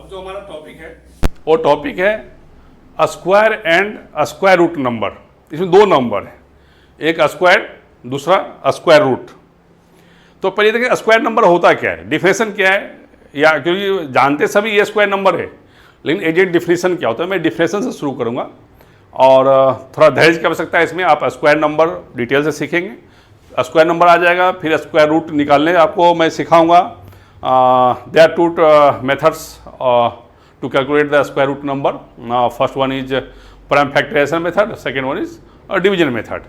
अब जो हमारा टॉपिक है वो टॉपिक है square and square root number. इसमें दो नंबर है, एक स्क्वायर दूसरा स्क्वायर रूट। तो पहले देखिए स्क्वायर नंबर होता क्या है, डिफिनेशन क्या है, या क्योंकि जानते सभी ये स्क्वायर नंबर है, लेकिन एग्जैक्ट डिफिनेशन क्या होता है मैं डिफिनेशन से शुरू करूँगा और थोड़ा धैर्य की आवश्यकता है इसमें। आप स्क्वायर नंबर डिटेल से सीखेंगे, स्क्वायर नंबर आ जाएगा, फिर स्क्वायर रूट निकालने आपको मैं सिखाऊंगा। There are two methods to calculate the square root number. First one is prime factorization method, second one is division method.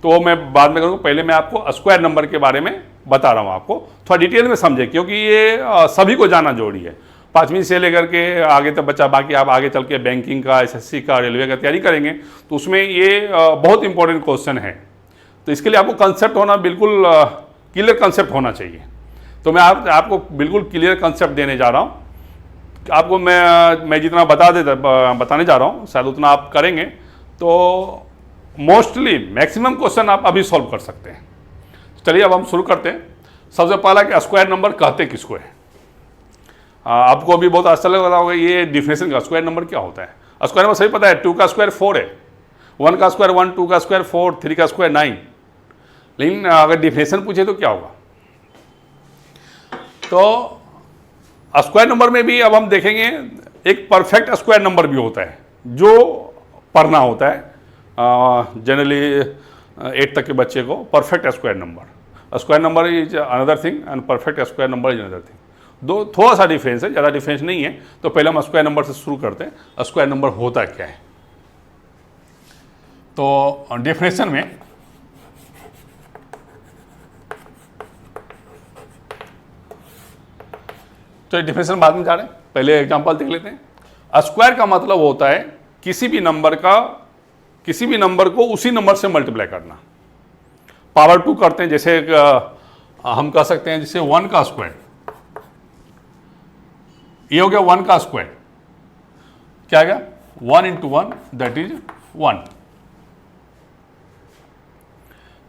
तो वो मैं बाद में करूँगा, पहले मैं आपको स्क्वायर नंबर के बारे में बता रहा हूँ, आपको थोड़ा डिटेल में समझे, क्योंकि ये सभी को जानना जरूरी है। 5वीं से लेकर के आगे तक बच्चा, बाकी आप आगे चल के बैंकिंग का, एसएससी का, रेलवे का तैयारी करेंगे तो उसमें ये बहुत इंपॉर्टेंट क्वेश्चन है। तो इसके लिए आपको कंसेप्ट होना बिल्कुल क्लियर कंसेप्ट होना चाहिए। तो मैं आपको बिल्कुल क्लियर कंसेप्ट देने जा रहा हूँ। आपको मैं जितना बताने जा रहा हूँ शायद उतना आप करेंगे तो मोस्टली मैक्सिमम क्वेश्चन आप अभी सॉल्व कर सकते हैं। चलिए अब हम शुरू करते हैं। सबसे पहला कि स्क्वायर नंबर कहते किसको है। आपको अभी बहुत आश्चर्य लग रहा होगा ये डिफिनेशन का स्क्वायर नंबर क्या होता है। स्क्वायर नंबर सही पता है, 2 का स्क्वायर 4 है, 1 का स्क्वायर 1, 2 का स्क्वायर 4, 3 का स्क्वायर 9। लेकिन अगर डिफिनेशन पूछे तो क्या होगा। तो स्क्वायर नंबर में भी अब हम देखेंगे एक परफेक्ट स्क्वायर नंबर भी होता है जो पढ़ना होता है जनरली 8 तक के बच्चे को। Perfect square number is another thing and perfect square number is another thing. दो थोड़ा सा डिफरेंस है, ज़्यादा डिफरेंस नहीं है। तो पहले हम स्क्वायर नंबर से शुरू करते हैं। स्क्वायर नंबर होता क्या है। तो डेफिनेशन में तो डेफिनेशन बाद में जा रहे हैं, पहले एग्जांपल देख लेते हैं। स्क्वायर का मतलब होता है किसी भी नंबर को उसी नंबर से मल्टीप्लाई करना। पावर 2 करते हैं, जैसे हम कह सकते हैं जैसे 1 का स्क्वायर, ये हो गया 1 का स्क्वायर, क्या आ गया 1 इंटू 1 दैट इज 1।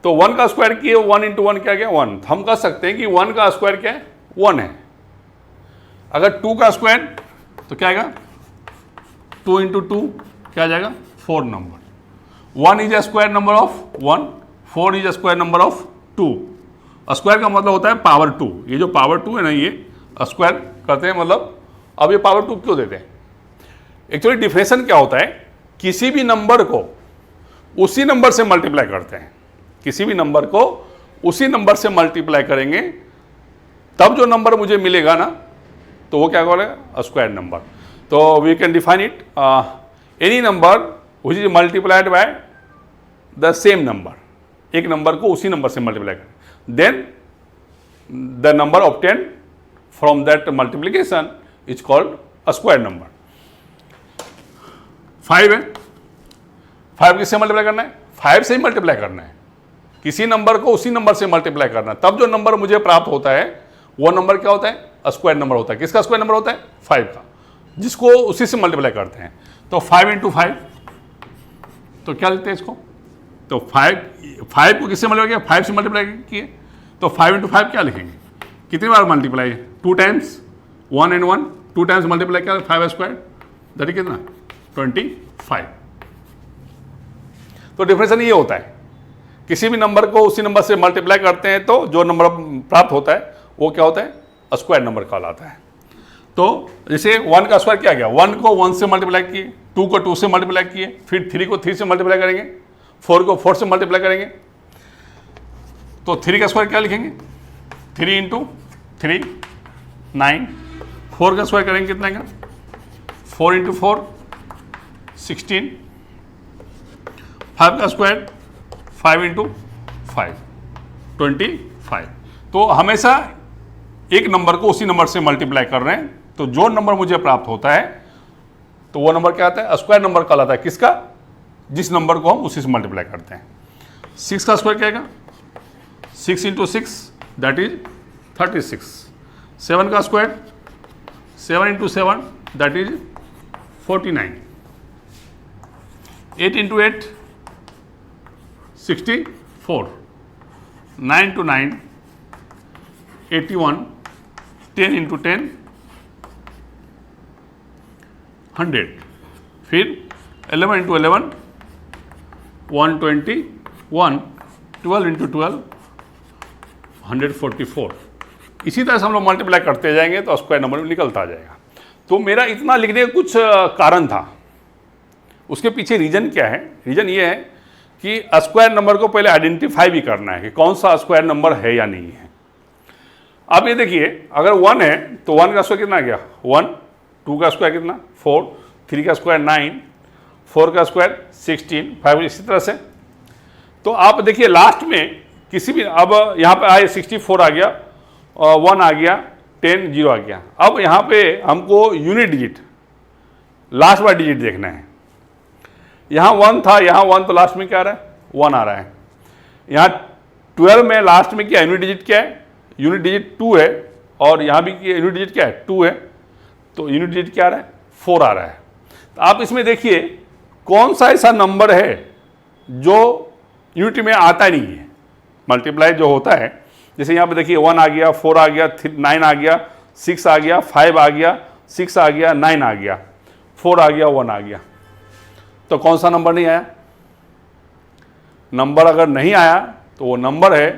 तो 1 का स्क्वायर किए 1 इंटू 1 क्या गया 1। हम कह सकते हैं कि 1 का स्क्वायर क्या है 1 है। अगर 2 का स्क्वायर तो क्या आएगा 2 इंटू 2 क्या आ जाएगा 4 number. 1 is a square number of 1, 4 is a square number of 2। Square का मतलब होता है पावर 2। ये जो पावर 2 है ना, ये स्क्वायर करते हैं, मतलब अब ये पावर 2 क्यों देते हैं। एक्चुअली डिफिनेशन क्या होता है, किसी भी नंबर को उसी नंबर से मल्टीप्लाई करते हैं। किसी भी नंबर को उसी नंबर से मल्टीप्लाई करेंगे तब जो नंबर मुझे मिलेगा ना, तो वो क्या बोलेगा स्क्वायर नंबर। तो we can define it any number which is multiplied by the same number. एक नंबर को उसी नंबर से मल्टीप्लाई करें, then the number obtain from that multiplication is called a square number. 5 है, 5 किससे मल्टीप्लाई करना है 5 से ही मल्टीप्लाई करना है। किसी नंबर को उसी नंबर से मल्टीप्लाई करना है, तब जो नंबर मुझे प्राप्त होता है वो नंबर क्या होता है स्क्वायर नंबर होता है। किसका स्क्वायर नंबर होता है 5 का, जिसको उसी से मल्टीप्लाई करते हैं। तो 5 इंटू 5 तो क्या लिखते हैं इसको, तो 5 को किससे मल्टीप्लाई किया 5 से मल्टीप्लाई किए, तो 5 इंटू 5 क्या लिखेंगे, कितनी बार multiply 2 times 1 and 1, 2 times multiply किया 5 स्क्वायर दैट इज कितना 25। तो डिफरेंस ये होता है, किसी भी नंबर को उसी नंबर से मल्टीप्लाई करते हैं तो जो नंबर प्राप्त होता है वो क्या होता है स्क्वायर नंबर कहलाता है। तो जैसे 1 का स्क्वायर क्या गया, 1 को 1 से मल्टीप्लाई किए, 2 को 2 से मल्टीप्लाई किए, फिर 3 को 3 से मल्टीप्लाई करेंगे, 4 को 4 से मल्टीप्लाई करेंगे। तो 3 का स्क्वायर क्या लिखेंगे 3 इंटू 3 9। 4 का स्क्वायर करेंगे कितना का 4 इंटू 4 16। 5 का स्क्वायर 5 इंटू 5 25। तो हमेशा एक नंबर को उसी नंबर से मल्टीप्लाई कर रहे हैं, तो जो नंबर मुझे प्राप्त होता है तो वो नंबर क्या आता है स्क्वायर नंबर कहलाता है। किसका, जिस नंबर को हम उसी से मल्टीप्लाई करते हैं। 6 का स्क्वायर क्या आएगा 6 इंटू 6 दैट इज 36। 7 का square 7 into 7 that is 49। 8 into 8 64। 9 to 9 81। 10 into 10 100, फिर 11 इंटू 11 121, 12 इंटू 12 144। इसी तरह से हम लोग मल्टीप्लाई करते जाएंगे तो स्क्वायर नंबर निकलता जाएगा। तो मेरा इतना लिखने का कुछ कारण था। उसके पीछे रीजन क्या है? रीजन ये है कि स्क्वायर नंबर को पहले आइडेंटिफाई भी करना है कि कौन सा स्क्वायर नंबर है या नहीं है। अब ये देखिए, अगर 1 है तो 1 का स्क्वायर कितना आ गया 1, 2 का स्क्वायर कितना 4, 3 का स्क्वायर 9, 4 का स्क्वायर 16, 5, इसी तरह से। तो आप देखिए लास्ट में किसी भी, अब यहाँ पे आए 64 आ गया, 1 आ गया, 10, 0 आ गया। अब यहाँ पे हमको यूनिट डिजिट, लास्ट वाला डिजिट देखना है। यहाँ 1 था, यहाँ 1, तो लास्ट में क्या आ रहा है 1 आ रहा है। यहाँ 12 में लास्ट में क्या यूनिट डिजिट क्या है? यूनिट डिजिट 2 है, और यहाँ भी यूनिट डिजिट क्या है 2 है, तो यूनिट डिजिट क्या आ रहा है 4 आ रहा है। तो आप इसमें देखिए कौन सा ऐसा नंबर है जो यूनिट में आता नहीं है। मल्टीप्लाई जो होता है, जैसे यहाँ पे देखिए 1 आ गया, 4 आ गया, 9 आ गया, 6 आ गया, 5 आ गया, 6 आ गया, 9 आ गया, 4 आ गया, 1 आ गया। तो कौन सा नंबर नहीं आया? नंबर अगर नहीं आया तो वो नंबर है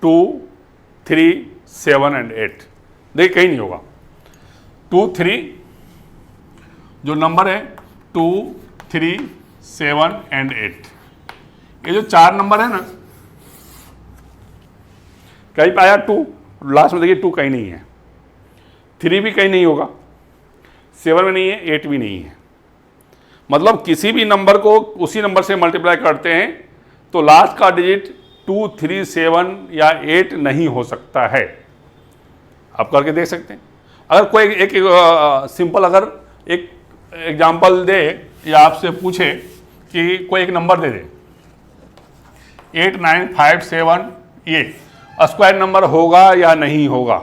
2, 3, 7 एंड 8। देखिए कहीं नहीं होगा। 2, 3 जो नंबर है 2, 3, 7 एंड 8, ये जो 4 नंबर है ना, कहीं पे आया 2, लास्ट में देखिए 2 कहीं नहीं है, 3 भी कहीं नहीं होगा, 7 में नहीं है, 8 भी नहीं है। मतलब किसी भी नंबर को उसी नंबर से मल्टीप्लाई करते हैं तो लास्ट का डिजिट 2, 3, 7 या 8 नहीं हो सकता है। आप करके देख सकते हैं। अगर कोई एक सिंपल अगर एक एग्जांपल दे या आपसे पूछे कि कोई एक नंबर दे दे 8, 9, 5, 7, ये स्क्वायर नंबर होगा या नहीं होगा?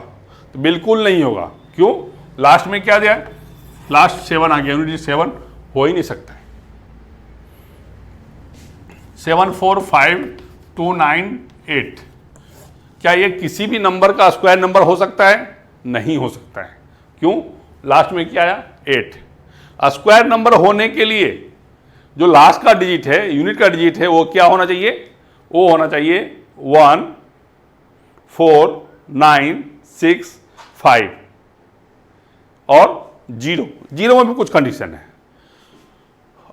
तो बिल्कुल नहीं होगा। क्यों? लास्ट में क्या दिया? लास्ट 7 आ गया, यूनिट 7 हो ही नहीं सकता है। 7, 4, 5, 2, 9, 8, क्या ये किसी भी नंबर का स्क्वायर नंबर हो सकता है? नहीं हो सकता है। क्यों? लास्ट में क्या आया 8। स्क्वायर नंबर होने के लिए जो लास्ट का डिजिट है, यूनिट का डिजिट है, वो क्या होना चाहिए? वो होना चाहिए 1, 4, 9, 6, 5 और 0। 0 में भी कुछ कंडीशन है।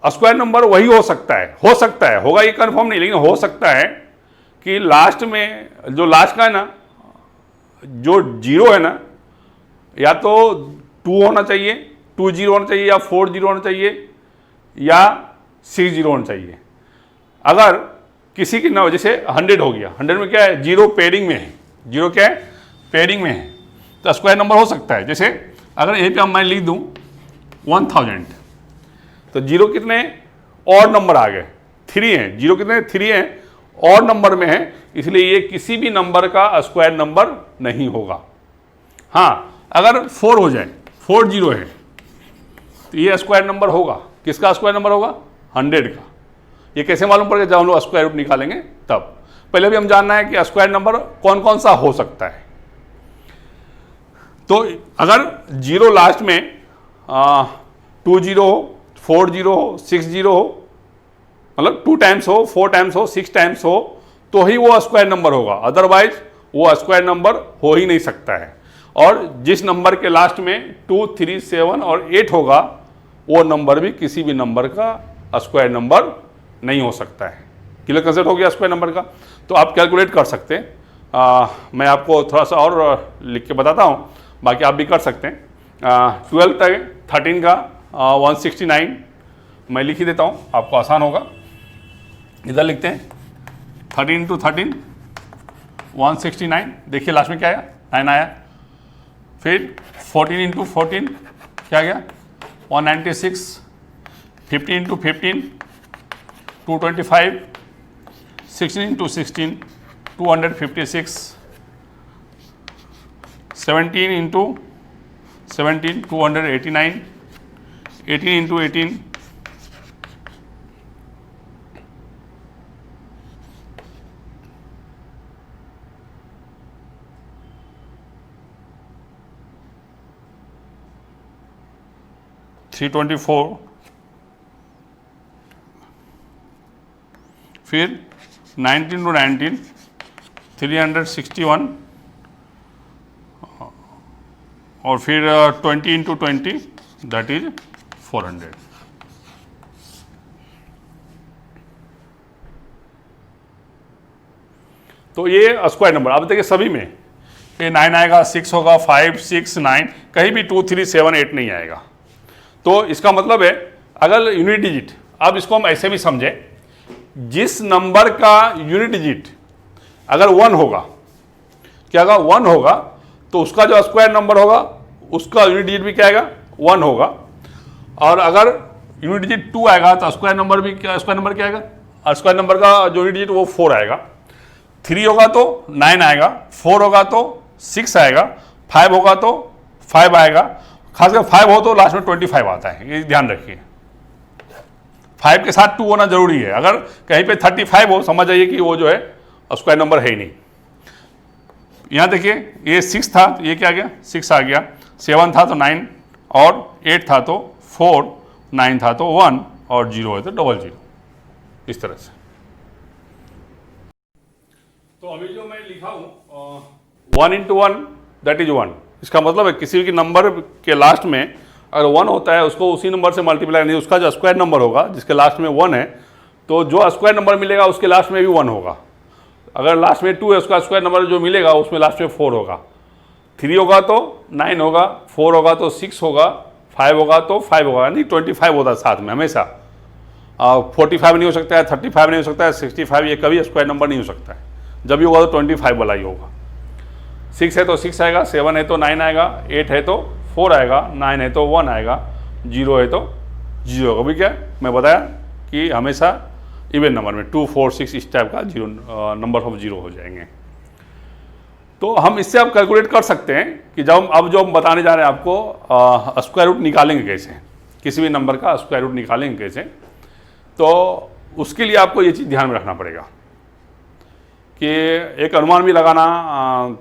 स्क्वायर नंबर वही हो सकता है, होगा ये कंफर्म नहीं, लेकिन हो सकता है कि लास्ट में जो लास्ट का है ना, जो 0 है ना, या तो 2 होना चाहिए, 2 0 होना चाहिए, या 4 0 होना चाहिए, या 6 0 होना चाहिए। अगर किसी की ना, जैसे 100 हो गया, 100 में क्या है 0 पेयरिंग में है, 0 क्या है पेयरिंग में है, तो स्क्वायर नंबर हो सकता है। जैसे अगर यहीं पे मैं लिख दूं 1000, तो 0 कितने और नंबर आ गए 3 हैं, 0 कितने 3 हैं और नंबर में है, इसलिए ये किसी भी नंबर का स्क्वायर नंबर नहीं होगा। हाँ, अगर 4 हो जाए, 4 0 है, तो ये स्क्वायर नंबर होगा। किसका स्क्वायर नंबर होगा? 100 का। ये कैसे मालूम पड़ेगा? जब हम लोग स्क्वायर रूट निकालेंगे तब। पहले भी हम जानना है कि स्क्वायर नंबर कौन कौन सा हो सकता है। तो अगर 0 लास्ट में 2 0 हो, 4 0 हो, 6 0 हो, मतलब 2 टाइम्स हो, 4 टाइम्स हो, 6 टाइम्स हो, तो ही वो स्क्वायर नंबर होगा। अदरवाइज वो स्क्वायर नंबर हो ही नहीं सकता है। और जिस नंबर के लास्ट में 2, 3, 7 और 8 होगा, वो नंबर भी किसी भी नंबर का स्क्वायर नंबर नहीं हो सकता है। क्लियर कंसेप्ट हो गया स्क्वायर नंबर का? तो आप कैलकुलेट कर सकते हैं। मैं आपको थोड़ा सा और लिख के बताता हूँ, बाकी आप भी कर सकते हैं। 12 तक 13 का 169 मैं लिख ही देता हूँ, आपको आसान होगा। इधर लिखते हैं 13 × 13 169। देखिए लास्ट में क्या आया 9 आया। फिर 14 × 14 क्या गया 196। 15 × 15 225। 16 × 16 256। 17 × 17 289। 18 × 18 3 324, फिर 19 to 19 361, और फिर 20 into 20 दैट इज 400। तो ये स्क्वायर नंबर। अब देखिए सभी में ये 9 आएगा, 6 होगा, 5, 6, 9, कहीं भी 2, 3, 7, 8 नहीं आएगा। तो इसका मतलब है अगर यूनिट डिजिट, अब इसको हम ऐसे भी समझें, जिस नंबर का यूनिट डिजिट अगर 1 होगा, क्या होगा, 1 होगा, तो उसका जो स्क्वायर नंबर होगा उसका यूनिट डिजिट भी क्या आएगा, 1 होगा। और अगर यूनिट डिजिट 2 आएगा तो स्क्वायर नंबर भी स्क्वायर नंबर क्या आएगा, स्क्वायर नंबर का जो यूनिट डिजिट वो 4 आएगा। 3 होगा तो 9 आएगा, 4 होगा तो 6 आएगा, 5 होगा तो 5 आएगा। खासकर 5 हो तो लास्ट में 25 आता है, ये ध्यान रखिए। 5 के साथ 2 होना जरूरी है। अगर कहीं पे 35 हो, समझ जाइए कि वो जो है स्क्वायर नंबर है ही नहीं। यहाँ देखिए ये 6 था तो ये क्या आ गया, 6 आ गया। 7 था तो 9, और 8 था तो 4, 9 था तो 1, और 0 है तो 00, इस तरह से। तो अभी जो मैं लिखा हूँ 1 into 1 दैट इज 1, इसका मतलब है किसी भी नंबर के लास्ट में अगर 1 होता है उसको उसी नंबर से मल्टीप्लाई नहीं, उसका जो स्क्वायर नंबर होगा जिसके लास्ट में 1 है, तो जो स्क्वायर नंबर मिलेगा उसके लास्ट में भी 1 होगा। अगर लास्ट में 2 है, उसका स्क्वायर नंबर जो मिलेगा उसमें लास्ट में 4 होगा। 3 होगा तो 9 होगा, 4 होगा तो 6 होगा, 5 होगा तो 5 होगा, यानी 25 होता है साथ में हमेशा। 45 नहीं हो सकता है, 35 नहीं हो सकता है, 65, ये कभी स्क्वायर नंबर नहीं हो सकता है। जब भी होगा तो 25 वाला ही होगा। 6 है तो 6 आएगा, 7 है तो 9 आएगा, 8 है तो 4 आएगा, 9 है तो 1 आएगा, 0 है तो 0 होगा। अभी क्या मैं बताया कि हमेशा इवन नंबर में 2, 4, 6 इस टाइप का 0 नंबर ऑफ 0 हो जाएंगे। तो हम इससे आप कैलकुलेट कर सकते हैं कि जब अब जो हम बताने जा रहे हैं आपको स्क्वायर रूट निकालेंगे कैसे, किसी भी नंबर का स्क्वायर रूट निकालेंगे कैसे, तो उसके लिए आपको ये चीज़ ध्यान में रखना पड़ेगा कि एक अनुमान भी लगाना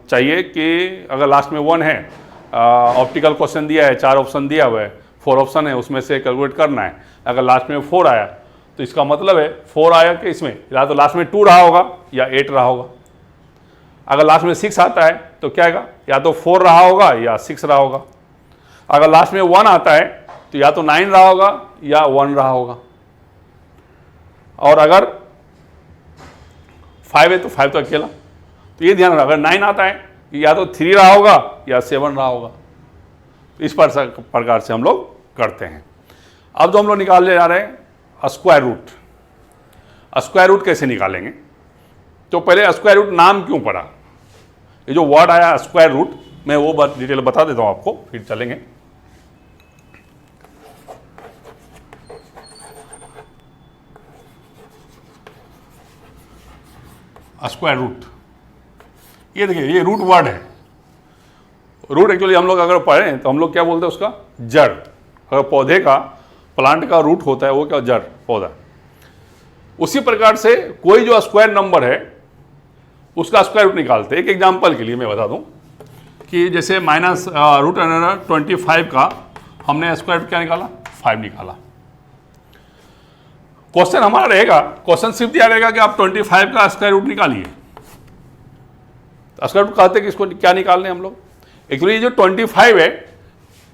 चाहिए कि अगर लास्ट में 1 है, ऑप्टिकल क्वेश्चन दिया है, 4 ऑप्शन दिया हुआ है, 4 ऑप्शन है, उसमें से कैलकुलेट करना है। अगर लास्ट में 4 आया तो इसका मतलब है 4 आया कि इसमें या तो लास्ट में 2 रहा होगा या 8 रहा होगा। अगर लास्ट में 6 आता है तो क्या आएगा, या तो 4 रहा होगा या 6 रहा होगा। अगर लास्ट में 1 आता है तो या तो 9 रहा होगा या 1 रहा होगा। और अगर 5 है तो 5 तो अकेला। तो ये ध्यान रखना, अगर 9 आता है या तो 3 रहा होगा या 7 रहा होगा। इस प्रकार से हम लोग करते हैं। अब जो हम लोग निकालने जा रहे हैं स्क्वायर रूट। स्क्वायर रूट कैसे निकालेंगे, तो पहले स्क्वायर रूट नाम क्यों पड़ा, ये जो वर्ड आया स्क्वायर रूट, मैं वो बात डिटेल बता देता हूं आपको, फिर चलेंगे। स्क्वायर रूट, ये देखिए ये रूट वर्ड है। रूट एक्चुअली हम लोग अगर पढ़ें तो हम लोग क्या बोलते हैं उसका, जड़। अगर पौधे का, प्लांट का रूट होता है वो क्या, जड़, पौधा। उसी प्रकार से कोई जो स्क्वायर नंबर है उसका स्क्वायर रूट निकालते हैं। एक एग्जांपल के लिए मैं बता दूं कि जैसे -√25 का हमने स्क्वायर रूट क्या निकाला, 5 निकाला। क्वेश्चन हमारा रहेगा, क्वेश्चन सिर्फ दिया रहेगा कि आप 25 का स्क्वायर रूट निकालिए। स्क्वायर रूट कहते हैं कि इसको क्या निकालने हम लोग, एक्चुअली ये जो 25 है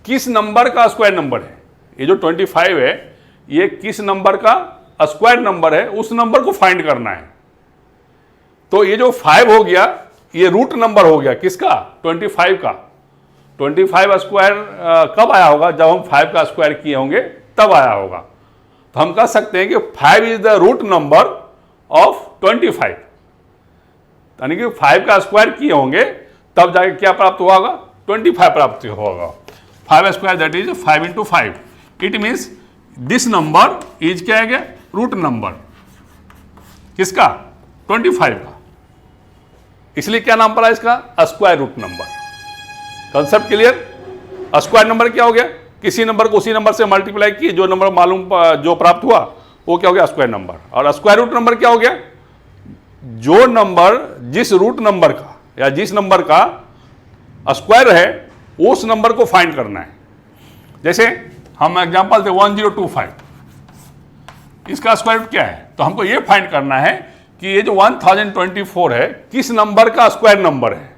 किस नंबर का स्क्वायर नंबर है। ये जो 25 है ये किस नंबर का स्क्वायर नंबर है, उस नंबर को फाइंड करना है। तो ये जो 5 हो गया ये रूट नंबर हो गया किसका, 25 का। 25 स्क्वायर कब आया होगा, जब हम 5 का स्क्वायर किए होंगे तब आया होगा। तो हम कह सकते हैं कि 5 is the root number of 25, यानी कि 5 का स्क्वायर किए होंगे तब जाके क्या प्राप्त हुआ होगा, 25 प्राप्त होगा। 5 square that is 5 into 5। It means this number is क्या है, रूट नंबर किसका, 25 का। इसलिए क्या नाम पड़ा इसका, square root number. Concept clear. Square number क्या हो गया, किसी नंबर को उसी नंबर से मल्टीप्लाई किए, जो नंबर मालूम जो प्राप्त हुआ वो क्या हो गया, स्क्वायर नंबर। और स्क्वायर रूट नंबर क्या हो गया, जो नंबर जिस रूट नंबर का या जिस नंबर का स्क्वायर है उस नंबर को फाइंड करना है। जैसे हम एग्जाम्पल थे 1025, इसका स्क्वायर रूट क्या है? तो हमको ये फाइंड करना है कि ये जो 1024 है किस नंबर का स्क्वायर नंबर है।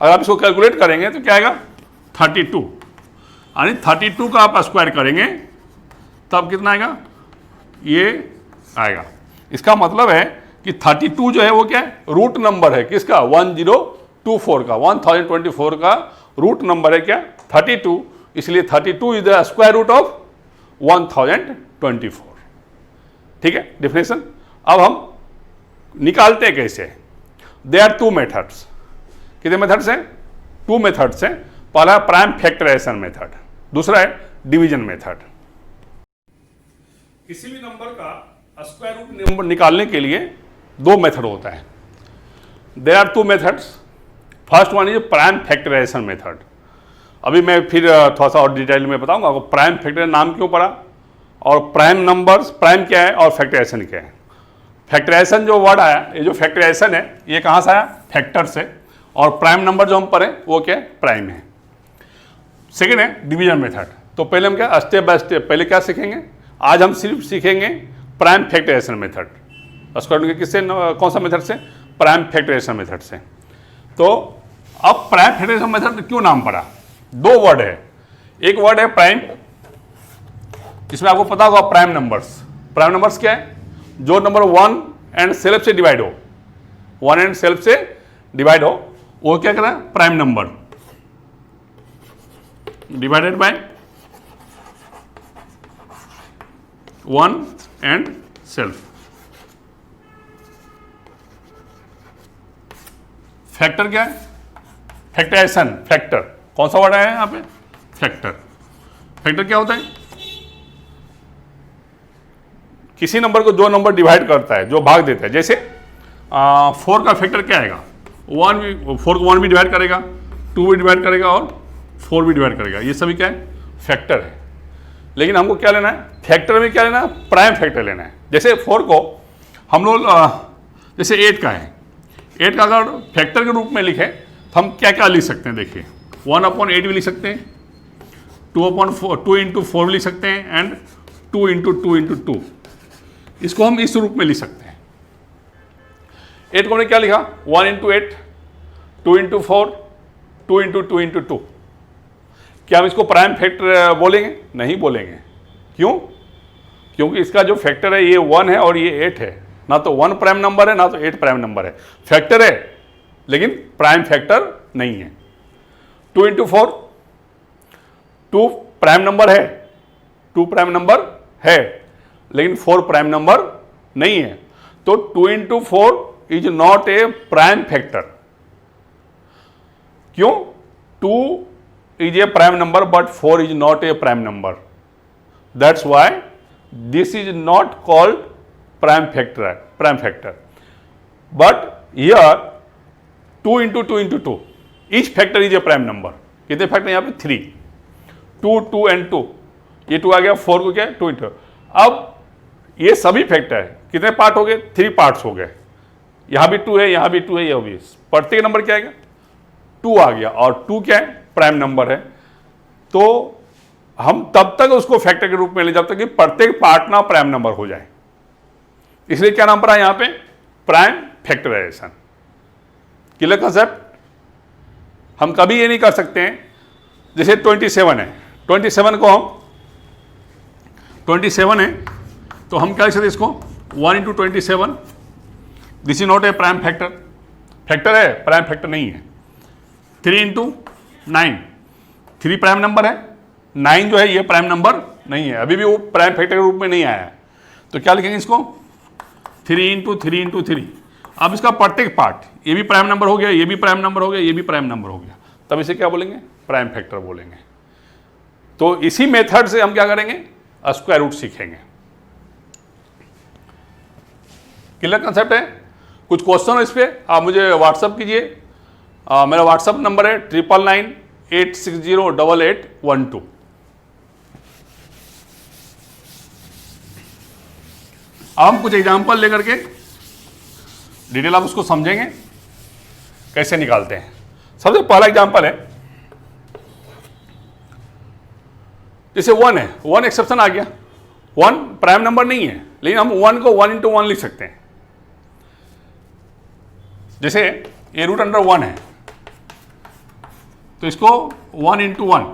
अगर आप इसको कैलकुलेट करेंगे तो क्या आएगा? 32, यानी 32 का आप स्क्वायर करेंगे तब कितना आएगा? ये आएगा। इसका मतलब है कि 32 जो है वो क्या है? रूट नंबर है किसका? 1024 का। 1024 का रूट नंबर है क्या? 32, इसलिए 32 is the square root of 1024। ठीक है, डिफिनेशन। अब हम निकालते हैं कैसे? They are two methods. कितने मेथड्स हैं? टू मेथड्स हैं। पहला प्राइम फैक्टराइजेशन मेथड, दूसरा है डिवीजन मेथड। किसी भी नंबर का स्क्वायर रूट नंबर निकालने के लिए दो मेथड होता है। There are two methods. First one is prime factorization method. अभी मैं फिर थोड़ा सा और डिटेल में बताऊंगा आपको प्राइम फैक्टराइजेशन नाम क्यों पड़ा, और प्राइम नंबर्स, प्राइम क्या है और फैक्टराइजेशन क्या है। फैक्टराइजेशन जो वर्ड आया, ये जो फैक्टराइजेशन है ये कहाँ से आया? फैक्टर से। और प्राइम नंबर जो हम पढ़े वो क्या है? प्राइम है। सेकेंड है डिवीजन मेथड। तो पहले हम क्या स्टेप बाय स्टेप पहले क्या सीखेंगे? आज हम सिर्फ सीखेंगे prime factorization method. Square root किससे, कौन सा मेथड से? प्राइम फैक्टराइजेशन मेथड से। तो अब प्राइम फैक्टराइजेशन मेथड क्यों नाम पड़ा? दो वर्ड है। एक वर्ड है प्राइम, इसमें आपको पता होगा प्राइम नंबर्स। प्राइम नंबर्स क्या है? जो नंबर 1 एंड सेल्फ से डिवाइड हो, 1 एंड सेल्फ से डिवाइड हो, वो क्या कहना है? Prime number divided by 1 and self. Factor क्या है? फैक्टराइजेशन। फैक्टर कौन सा वर्ड आया है यहाँ पे? फैक्टर। फैक्टर क्या होता है? किसी नंबर को जो नंबर डिवाइड करता है, जो भाग देता है। जैसे 4 का फैक्टर क्या आएगा? 4 को 1 भी डिवाइड करेगा, 2 भी डिवाइड करेगा और 4 भी डिवाइड करेगा। ये सभी क्या है? फैक्टर है। लेकिन हमको क्या लेना है? फैक्टर में क्या लेना है? प्राइम फैक्टर लेना है। जैसे 4 को हम लोग जैसे 8 का है, 8 का अगर फैक्टर के रूप में लिखे तो हम क्या क्या लिख सकते हैं? देखिए 1/8 भी लिख सकते हैं, 2 इंटू 4 भी लिख सकते हैं एंड 2 इंटू 2 इंटू 2। इसको हम इस रूप में लिख सकते हैं। 8 को हमने क्या लिखा? 1 इंटू 8, 2 इंटू 4, 2 इंटू 2 इंटू 2। क्या हम इसको प्राइम फैक्टर बोलेंगे? नहीं बोलेंगे। क्यों? क्योंकि इसका जो फैक्टर है ये 1 है और ये 8 है। ना तो 1 प्राइम नंबर है ना तो 8 प्राइम नंबर है। फैक्टर है लेकिन प्राइम फैक्टर नहीं है। 2 इंटू 4, 2 प्राइम नंबर है, 2 प्राइम नंबर है लेकिन 4 प्राइम नंबर नहीं है। तो 2 into 4 is not a prime factor. क्यों? 2 is a prime number but 4 is not a prime number. That's why this is not called prime factor. But here 2 into 2 into 2, each factor is a prime number. कितने factor यहाँ पे? 3, 2, 2 and 2, ये 2 आ गया, 4 को क्या है? 2 into. अब ये सभी फैक्टर है, कितने पार्ट हो गए? 3 पार्ट्स हो गए। यहाँ भी 2 है, यहाँ भी 2 है, यहाँ भी। प्रत्येक नंबर क्या आएगा? 2 आ गया और 2 क्या है? प्राइम नंबर है। तो हम तब तक उसको फैक्टर के रूप में ले जब तक कि प्रत्येक पार्ट ना प्राइम नंबर हो जाए। इसलिए क्या नाम पड़ा यहां पे? Prime factorization. Clear concept? हम कभी ये नहीं कर सकते हैं जैसे 27 है, 27 को हम 27 है तो हम क्या लिख सकते इसको? 1 into 27। This is not a prime factor. Factor है, प्राइम फैक्टर नहीं है। 3 इंटू 9, 3 प्राइम नंबर है, 9 जो है ये प्राइम नंबर नहीं है, अभी भी वो प्राइम फैक्टर के रूप में नहीं आया है। तो क्या लिखेंगे इसको? 3 इंटू 3 इंटू 3। अब इसका प्रत्येक पार्ट, ये भी प्राइम नंबर हो गया, ये भी प्राइम नंबर हो गया, ये भी प्राइम नंबर हो गया, तब इसे क्या बोलेंगे? प्राइम फैक्टर बोलेंगे। तो इसी मेथड से हम क्या करेंगे? स्क्वायर रूट सीखेंगे। क्लियर कंसेप्ट है? कुछ क्वेश्चन हो इस पर आप मुझे व्हाट्सअप कीजिए। मेरा व्हाट्सअप नंबर है 9998608812। अब हम कुछ एग्जाम्पल लेकर के डिटेल आप उसको समझेंगे कैसे निकालते हैं। सबसे पहला एग्जाम्पल है जैसे 1 है, 1 एक्सेप्शन आ गया, 1 प्राइम नंबर नहीं है, लेकिन हम 1 को 1 × 1 लिख सकते हैं। जैसे ये √1 है, तो इसको 1 × 1,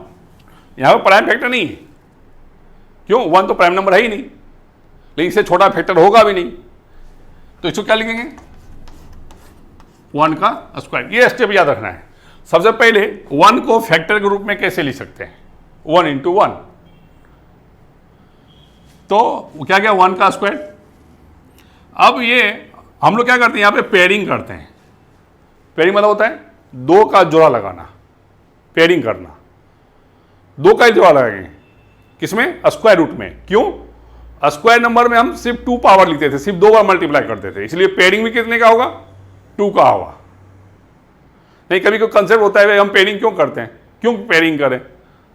यहां पर प्राइम फैक्टर नहीं है, क्यों? 1 तो प्राइम नंबर है ही नहीं, लेकिन इससे छोटा फैक्टर होगा भी नहीं, तो इसको क्या लिखेंगे? 1 का स्क्वायर। ये स्टेप याद रखना है। सबसे पहले 1 को फैक्टर के रूप में कैसे लिख सकते हैं? 1 × 1, तो क्या क्या 1 का स्क्वायर। अब ये हम लोग क्या करते हैं, यहां पे पेयरिंग करते हैं। पेयरिंग मतलब होता है 2 का जोड़ा लगाना, पेयरिंग करना, 2 का ही जोड़ा लगाएंगे, किसमें? स्क्वायर रूट में। क्यों? स्क्वायर नंबर में हम सिर्फ 2 पावर लिखते थे, सिर्फ 2 बार मल्टीप्लाई करते थे, इसलिए पेयरिंग भी कितने का होगा? 2 का होगा। नहीं, कभी कोई कंसेप्ट होता है हम पेयरिंग क्यों करते हैं, क्यों पेयरिंग करें,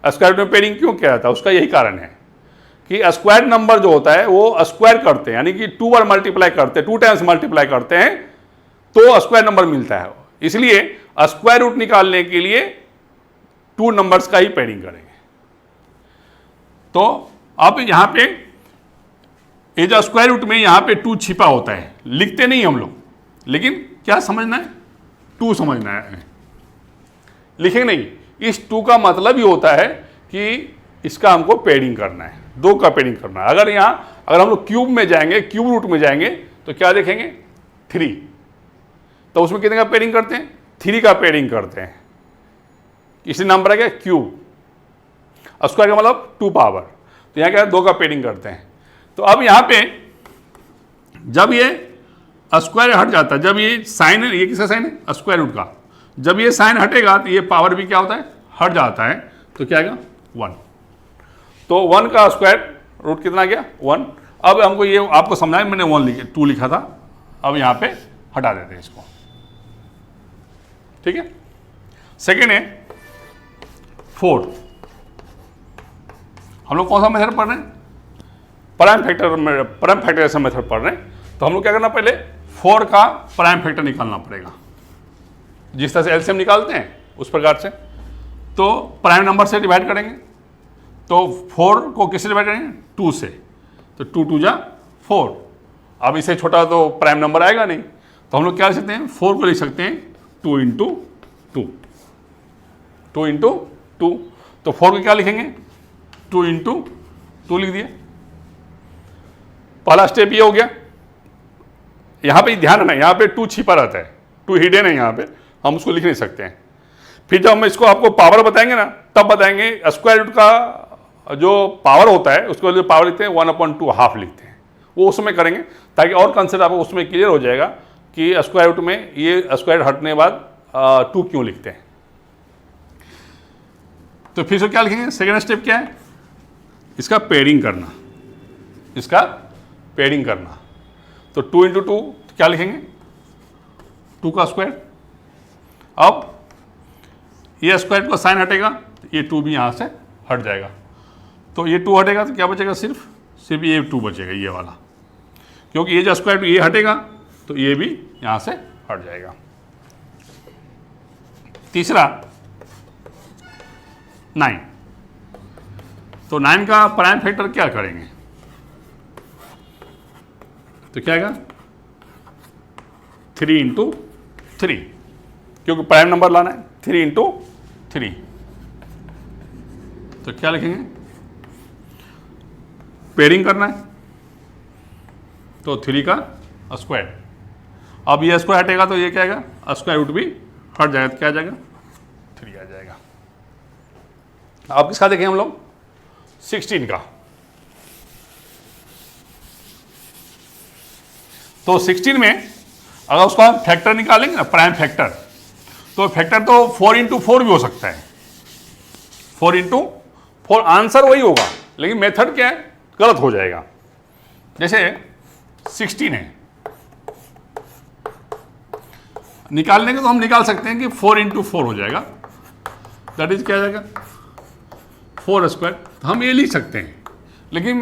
स्क्वायर रूट में पेयरिंग क्यों किया जाता है? उसका यही कारण है कि स्क्वायर नंबर जो होता है वो स्क्वायर करते हैं, यानी कि 2 बार मल्टीप्लाई करते हैं, 2 टाइम्स मल्टीप्लाई करते हैं तो स्क्वायर नंबर मिलता है। इसलिए स्क्वायर रूट निकालने के लिए 2 नंबर्स का ही पेयरिंग करेंगे। तो अब यहां पे ये जो स्क्वायर रूट में यहां पे 2 छिपा होता है, लिखते नहीं हम लोग, लेकिन क्या समझना है? 2 समझना है, लिखेंगे नहीं। इस 2 का मतलब ही होता है कि इसका हमको पेयरिंग करना है, 2 का पेयरिंग करना है। अगर हम लोग क्यूब में जाएंगे, क्यूब रूट में जाएंगे, तो क्या देखेंगे? 3, तो उसमें कितने का पेयरिंग करते हैं? 3 का पेयरिंग करते हैं, इसलिए नाम पड़ा गया क्यूब। स्क्वायर का मतलब 2 पावर, तो यहाँ क्या 2 का पेयरिंग करते हैं। तो अब यहाँ पे जब ये स्क्वायर हट जाता है, जब ये साइन है, ये किसका साइन है? स्क्वायर रूट का। जब ये साइन हटेगा तो ये पावर भी क्या होता है? हट जाता है, तो क्या आएगा? 1। तो 1 का स्क्वायर रूट कितना गया? 1। अब हमको ये आपको समझाया, मैंने 2 लिखा था, अब यहाँ पे हटा देते हैं इसको, ठीक है। सेकेंड है 4। हम लोग कौन सा मेथड पढ़ रहे हैं? प्राइम फैक्टराइजेशन मेथड पढ़ रहे हैं। तो हम लोग क्या करना, पहले 4 का प्राइम फैक्टर निकालना पड़ेगा, जिस तरह से एलसीएम निकालते हैं उस प्रकार से। तो प्राइम नंबर से डिवाइड करेंगे, तो 4 को किससे डिवाइड करेंगे? 2 से, तो 2 × 2 = 4। अब इससे छोटा तो प्राइम नंबर आएगा नहीं, तो हम लोग क्या लिख सकते हैं? 4 को लिख सकते हैं 2 × 2, 2 × 2। तो 4 को क्या लिखेंगे? 2 × 2 लिख दिए। पहला स्टेप ये हो गया। यहां पे ध्यान रखना, यहां पे 2 छिपा रहता है, 2 हिडन है यहां पे, हम उसको लिख नहीं सकते हैं। फिर जब हम इसको आपको पावर बताएंगे ना, तब बताएंगे स्क्वायर रूट का जो पावर होता है उसको जो पावर लिखते हैं 1/2 हाफ लिखते हैं, वो उसमें करेंगे, ताकि और कंसेप्ट आपको उसमें क्लियर हो जाएगा कि स्क्वायर रूट में ये स्क्वायर हटने के बाद 2 क्यों लिखते हैं। तो फिर से क्या लिखेंगे? सेकेंड स्टेप क्या है? इसका पेयरिंग करना, इसका पेयरिंग करना। तो 2 × 2 क्या लिखेंगे? 2 का स्क्वायर। अब ये स्क्वायर का साइन हटेगा, तो ये 2 भी यहाँ से हट जाएगा, तो ये 2 हटेगा तो क्या बचेगा? सिर्फ ये 2 बचेगा, ये वाला, क्योंकि ये जो स्क्वायर ये हटेगा तो ये भी यहाँ से हट जाएगा। तीसरा 9। तो 9 का प्राइम फैक्टर क्या करेंगे? तो क्या आएगा? 3 × 3, क्योंकि प्राइम नंबर लाना है। 3 × 3, तो क्या लिखेंगे? पेयरिंग करना है, तो 3 का स्क्वायर। अब ये स्क्वायर हटेगा तो ये क्या आएगा? स्क्वायर रूट भी हट जाएगा, तो क्या आ जाएगा? 3 आ जाएगा। अब किसका देखें हम लोग? 16 का। तो 16 में अगर उसका हम फैक्टर निकालेंगे ना, प्राइम फैक्टर, तो फैक्टर तो 4 × 4 भी हो सकता है। 4 × 4 आंसर वही होगा, लेकिन मेथड क्या है? गलत हो जाएगा। जैसे 16 है, निकालने के तो हम निकाल सकते हैं कि 4 × 4 हो जाएगा, दैट इज क्या जाएगा? 4 स्क्वायर। तो हम ये लिख सकते हैं, लेकिन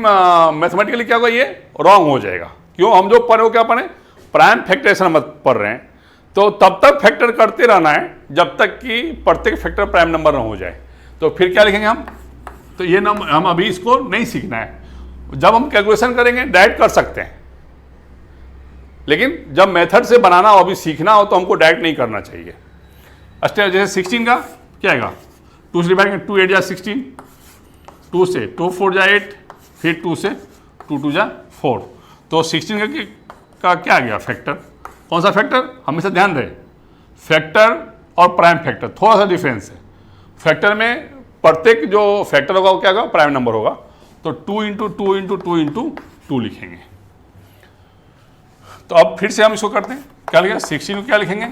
मैथमेटिकली क्या होगा? ये रॉन्ग हो जाएगा। क्यों? हम जो पढ़े वो क्या पढ़े? प्राइम फैक्टराइजेशन पढ़ रहे हैं, तो तब तक फैक्टर करते रहना है जब तक कि प्रत्येक फैक्टर प्राइम नंबर ना हो जाए। तो फिर क्या लिखेंगे हम? तो ये नंबर हम अभी इसको नहीं सीखना है। जब हम कैलकुलेशन करेंगे डायरेक्ट कर सकते हैं, लेकिन जब मेथड से बनाना हो, अभी सीखना हो, तो हमको डायरेक्ट नहीं करना चाहिए। स्टेप जैसे 16 का क्या आएगा, 2 से डिवाइड करेंगे, 2 8 जा 16, 2 से 2 4 जा 8, फिर 2 से 2 2 जा 4। तो 16 का क्या आ गया, फैक्टर। कौन सा फैक्टर, हमेशा ध्यान रहे, फैक्टर और प्राइम फैक्टर थोड़ा सा डिफरेंस है। फैक्टर में प्रत्येक जो फैक्टर होगा वो क्या होगा, प्राइम नंबर होगा। तो 2 इंटू 2 इंटू 2 इंटू 2 लिखेंगे। तो अब फिर से हम इसको करते हैं, क्या लिखेंगे, 16 को क्या लिखेंगे,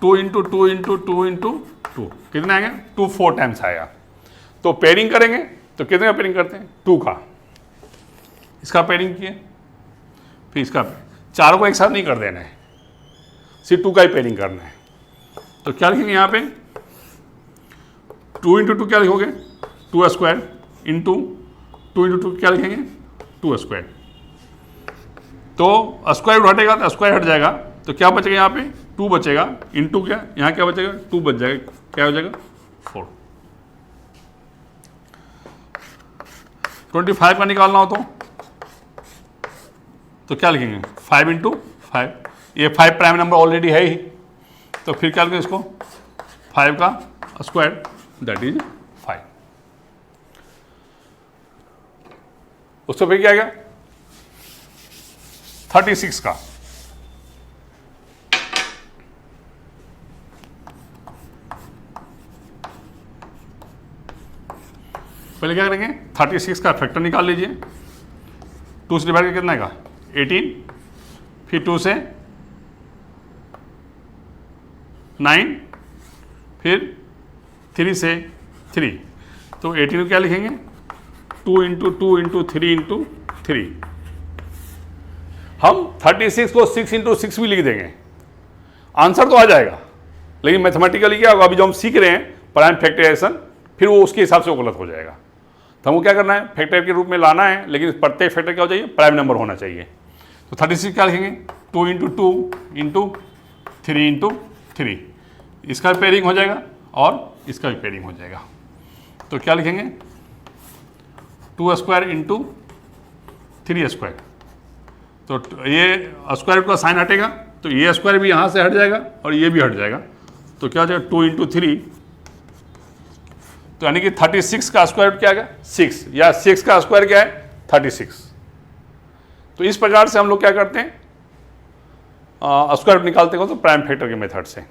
2 इंटू 2 इंटू 2 इंटू 2, कितना आएगा, 2 4 टाइम्स आएगा। तो पेयरिंग करेंगे तो कितने का पेयरिंग करते हैं, 2 का, इसका पेयरिंग किए, फिर इसका, चारों को एक साथ नहीं कर देना है, सिर्फ 2 का ही पेयरिंग करना है। तो क्या लिखेंगे यहाँ पे, 2 इंटू 2 क्या लिखोगे, 2 स्क्वायर इंटू 2 इंटू 2 क्या लिखेंगे, 2 स्क्वायर। तो स्क्वायर रूट हटेगा तो स्क्वायर हट जाएगा, तो क्या बचेगा यहाँ पे, 2 बचेगा, इंटू क्या, यहाँ क्या बचेगा, 2 बच जाएगा, क्या हो जाएगा, 4। 25 का निकालना हो तो क्या लिखेंगे, 5 इंटू 5, ये 5 प्राइम नंबर ऑलरेडी है ही, तो फिर क्या लिखेंगे इसको, 5 का स्क्वायर, दैट इज 5। उसको फिर क्या आएगा, 36 का, पहले क्या करेंगे, 36 का फैक्टर निकाल लीजिए। 2 से डिवाइड कितना आएगा, 18, फिर 2 से 9, फिर 3 से 3, तो 18 को क्या लिखेंगे, 2 इंटू 2 इंटू 3 इंटू 3। हम 36 को 6 इंटू 6 भी लिख देंगे, आंसर तो आ जाएगा, लेकिन मैथमेटिकली क्या होगा, अभी जो हम सीख रहे हैं प्राइम फैक्टराइजेशन, फिर वो उसके हिसाब से वो गलत हो जाएगा। तो हमको क्या करना है, फैक्टर के रूप में लाना है, लेकिन प्रत्येक फैक्टर क्या हो चाहिए, प्राइम नंबर होना चाहिए। तो 36 क्या लिखेंगे, 2 इंटू 2 इंटू 3 इंटू 3, इसका भी पेयरिंग हो जाएगा और इसका भी पेयरिंग हो जाएगा। तो क्या लिखेंगे, 2 स्क्वायर इंटू 3 स्क्वायर। तो ये स्क्वायर का साइन हटेगा, तो ये स्क्वायर भी यहाँ से हट जाएगा और ये भी हट जाएगा, तो क्या हो जाएगा, 2 इंटू 3, तो यानी कि 36 का स्क्वायर रूट क्या है, 6, या 6 का स्क्वायर क्या है, 36। तो इस प्रकार से हम लोग क्या करते हैं, स्क्वायर रूट निकालते हैं, तो प्राइम फैक्टर के मेथड से।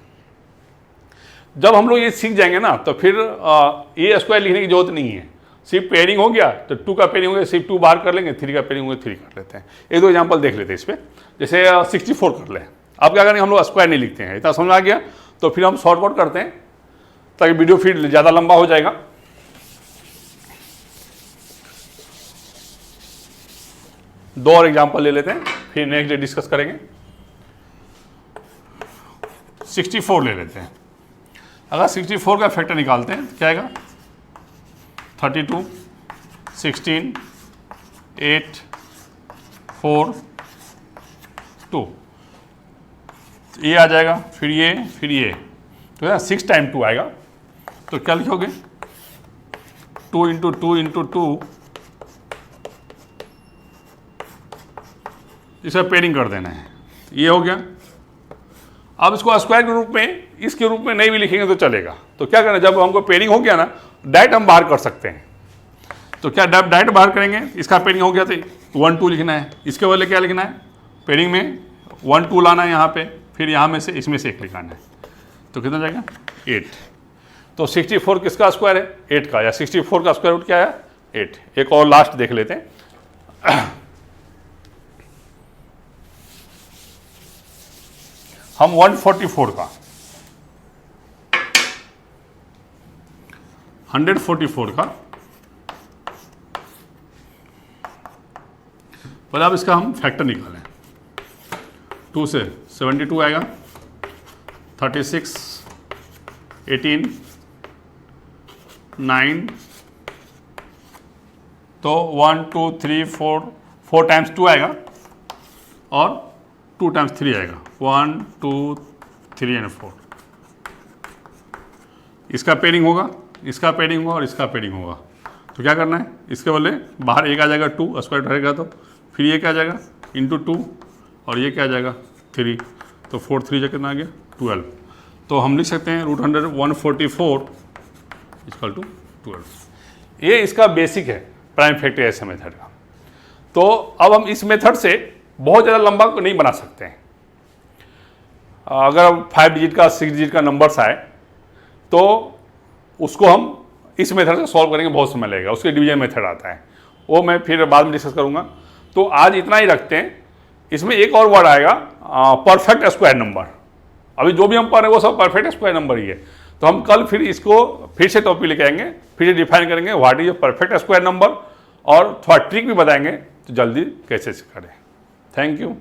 जब हम लोग ये सीख जाएंगे ना, तो फिर ये स्क्वायर लिखने की जरूरत नहीं है, सिर्फ पेयरिंग हो गया तो 2 का पेयरिंग हो गया, सिर्फ 2 बाहर कर लेंगे, 3 का पेयरिंग हो गया, 3 कर लेते हैं। एक दो एग्जाम्पल देख लेते हैं इस पर, जैसे 64 कर लें। अब क्या करेंगे, हम लोग स्क्वायर नहीं लिखते हैं, इतना समझ आ गया, तो फिर हम शॉर्टकट करते हैं ताकि वीडियो फिर ज़्यादा लंबा हो जाएगा। दो और एग्जाम्पल ले लेते हैं, फिर नेक्स्ट डे डिस्कस करेंगे। 64 ले लेते हैं। अगर 64 का फैक्टर निकालते हैं तो क्या आएगा, 32, 16, 8, 4, 2, ये आ जाएगा, फिर ये, तो है 6 टाइम 2 आएगा। तो क्या लिखोगे, 2 इंटू 2 इंटू 2, इसका पेयरिंग कर देना है, ये हो गया। अब इसको स्क्वायर के रूप में, इसके रूप में नहीं भी लिखेंगे तो चलेगा। तो क्या करना, जब हमको पेयरिंग हो गया ना, डायरेक्ट हम बाहर कर सकते हैं। तो क्या डायरेक्ट बाहर करेंगे, इसका पेयरिंग हो गया तो 1 2 लिखना है, इसके बदले क्या लिखना है, पेयरिंग में 1 2 लाना है यहाँ पे, फिर यहाँ में से इसमें से 1 लिखाना है, तो कितना जाएगा, 8। तो 64 किसका स्क्वायर है, 8 का, या 64 का स्क्वायर रूट क्या है, 8। एक और लास्ट देख लेते हैं। हम 144 का, 144 का, पहले अब इसका हम फैक्टर निकालें। 2 से 72 आएगा, 36, 18, 9, तो 1 2 3 4 टाइम्स 2 आएगा और 2 टाइम्स 3 आएगा, 1 2 3 एंड 4। इसका पेयरिंग होगा, इसका पेयरिंग होगा और इसका पेयरिंग होगा। तो क्या करना है, इसके बदले बाहर एक आ जाएगा 2 स्क्वायर रहेगा, तो फिर ये क्या आ जाएगा इंटू 2 और ये क्या आ जाएगा 3, तो 4 3 जा कितना आ गया 12। तो हम लिख सकते हैं √100 144 इक्वल टू 12। ये इसका बेसिक है प्राइम फैक्टराइजेशन ऐसे मेथड का। तो अब हम इस मेथड से बहुत ज़्यादा लंबा नहीं बना सकते हैं। अगर 5 डिजिट का 6 डिजिट का नंबर्स आए तो उसको हम इस मेथड से सॉल्व करेंगे, बहुत समय लगेगा। उसके डिवीजन मेथड आता है, वो मैं फिर बाद में डिस्कस करूंगा। तो आज इतना ही रखते हैं। इसमें एक और वर्ड आएगा परफेक्ट स्क्वायर नंबर। अभी जो भी हम पढ़ रहे हैं वो सब परफेक्ट स्क्वायर नंबर ही है। तो हम कल फिर इसको फिर से टॉपिक लेके आएंगे, फिर से डिफाइन करेंगे what is perfect square number और थोड़ा ट्रिक भी बताएंगे तो जल्दी कैसे करें। Thank you.